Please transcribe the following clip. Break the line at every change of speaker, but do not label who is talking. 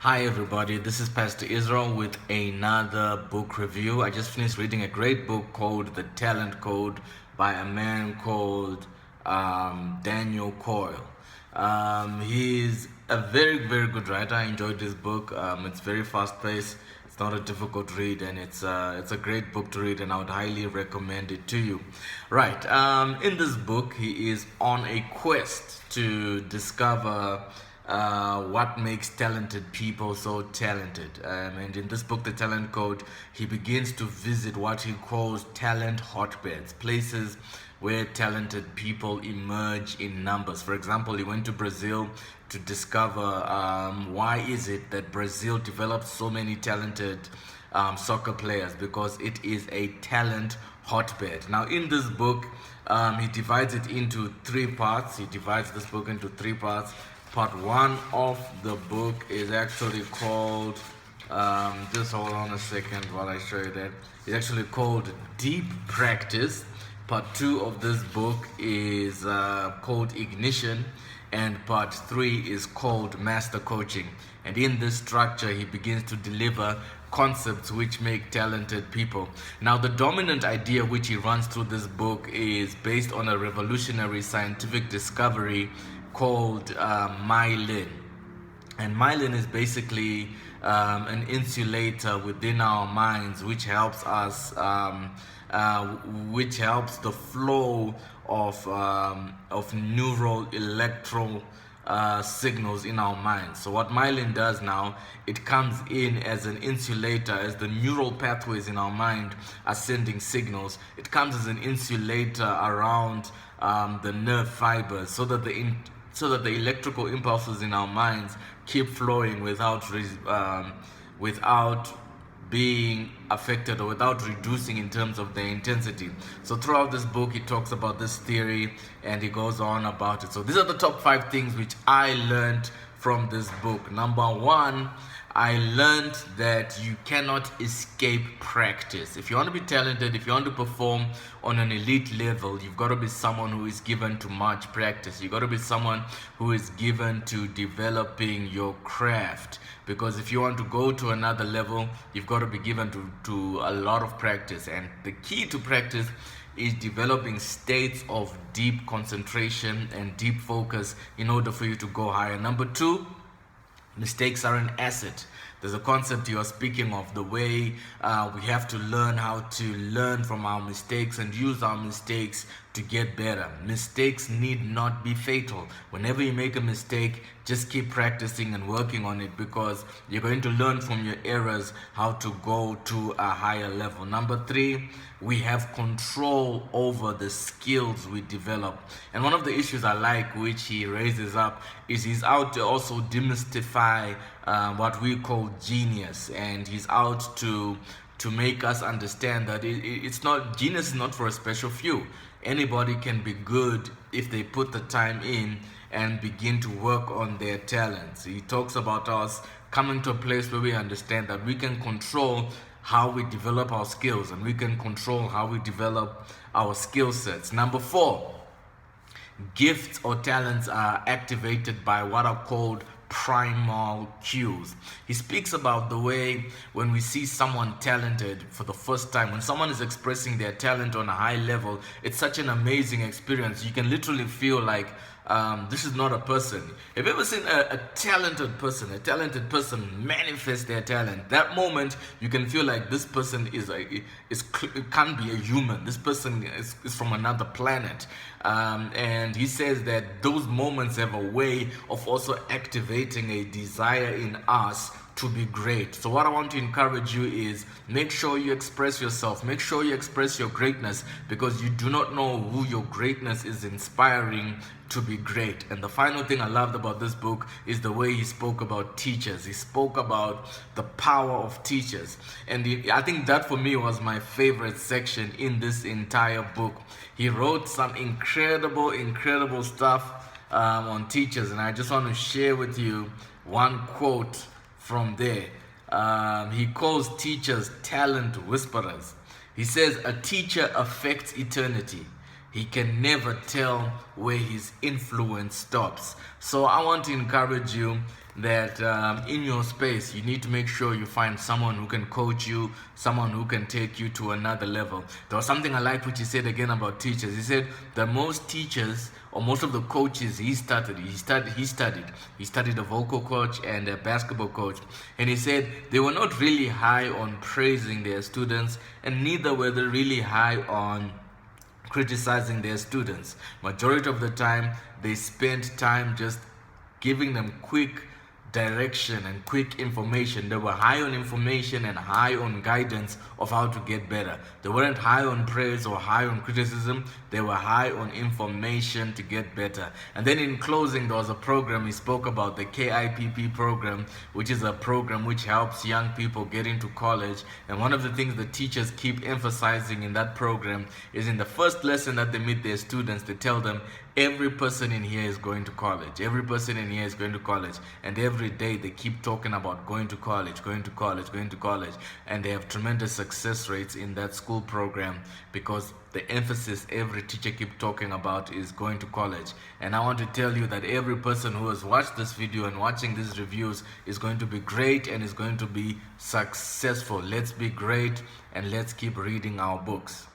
Hi everybody, this is Pastor Israel with another book review. I just finished reading a great book called The Talent Code by a man called Daniel Coyle. He's a very good writer. I enjoyed this book. It's very fast paced. It's not a difficult read, and it's a great book to read, and I would highly recommend it to you. Right. In this book, he is on a quest to discover what makes talented people so talented. And in this book, The Talent Code, he begins to visit what he calls talent hotbeds, places where talented people emerge in numbers. For example, he went to Brazil to discover why is it that Brazil developed so many talented soccer players, because it is a talent hotbed. Now, in this book, he divides it into three parts. He divides this book into three parts. Part one of the book is actually called, just hold on a second while I show you that. It's actually called Deep Practice. Part two of this book is called Ignition, and part three is called Master Coaching. And in this structure, he begins to deliver concepts which make talented people. Now, the dominant idea which he runs through this book is based on a revolutionary scientific discovery called myelin. And myelin is basically an insulator within our minds, which helps us, which helps the flow of neural electro signals in our minds. So what myelin does now, it comes in as an insulator. As the neural pathways in our mind are sending signals, it comes as an insulator around the nerve fibers, so that the electrical impulses in our minds keep flowing without being affected or without reducing in terms of their intensity. So throughout this book, he talks about this theory and he goes on about it. So these are the top 5 things which I learned from this book. Number 1, I learned that you cannot escape practice. If you want to be talented, if you want to perform on an elite level, you've got to be someone who is given to much practice. You've got to be someone who is given to developing your craft. Because if you want to go to another level, you've got to be given to a lot of practice. And the key to practice is developing states of deep concentration and deep focus in order for you to go higher. Number 2, mistakes are an asset. There's a concept you are speaking of, the way we have to learn how to learn from our mistakes and use our mistakes to get better. Mistakes need not be fatal. Whenever you make a mistake, just keep practicing and working on it, because you're going to learn from your errors how to go to a higher level. Number 3, we have control over the skills we develop. And one of the issues I like, which he raises up, is he's out to also demystify what we call genius, and he's out to make us understand that it's not, genius is not for a special few. Anybody can be good if they put the time in and begin to work on their talents. He talks about us coming to a place where we understand that we can control how we develop our skills, and we can control how we develop our skill sets. Number 4, gifts or talents are activated by what are called primal cues. He speaks about the way when we see someone talented for the first time, when someone is expressing their talent on a high level, it's such an amazing experience. You can literally feel like this is not a person. Have you ever seen a talented person manifest their talent? That moment, you can feel like this person it can't be a human. This person is from another planet. And he says that those moments have a way of also activating a desire in us to be great. So what I want to encourage you is, make sure you express yourself. Make sure you express your greatness, because you do not know who your greatness is inspiring to be great. And the final thing I loved about this book is the way he spoke about teachers. He spoke about the power of teachers. And I think that for me was my favorite section in this entire book. He wrote some incredible stuff on teachers, and I just want to share with you one quote from there. He calls teachers talent whisperers. He says, a teacher affects eternity. he can never tell where his influence stops. So I want to encourage you that in your space, you need to make sure you find someone who can coach you, someone who can take you to another level. There was something I liked which he said again about teachers. He said that most teachers, or most of the coaches he studied a vocal coach and a basketball coach, and he said they were not really high on praising their students, and neither were they really high on criticizing their students. Majority of the time they spent time just giving them quick direction and quick information. They were high on information and high on guidance of how to get better. They weren't high on praise or high on criticism. They were high on information to get better. And then in closing, there was a program he spoke about, the KIPP program, which is a program which helps young people get into college. And one of the things the teachers keep emphasizing in that program is in the first lesson that they meet their students, they tell them every person in here is going to college. Every person in here is going to college. And every day they keep talking about going to college, going to college, going to college. And they have tremendous success rates in that school program because the emphasis every teacher keeps talking about is going to college. And I want to tell you that every person who has watched this video and watching these reviews is going to be great and is going to be successful. Let's be great and let's keep reading our books.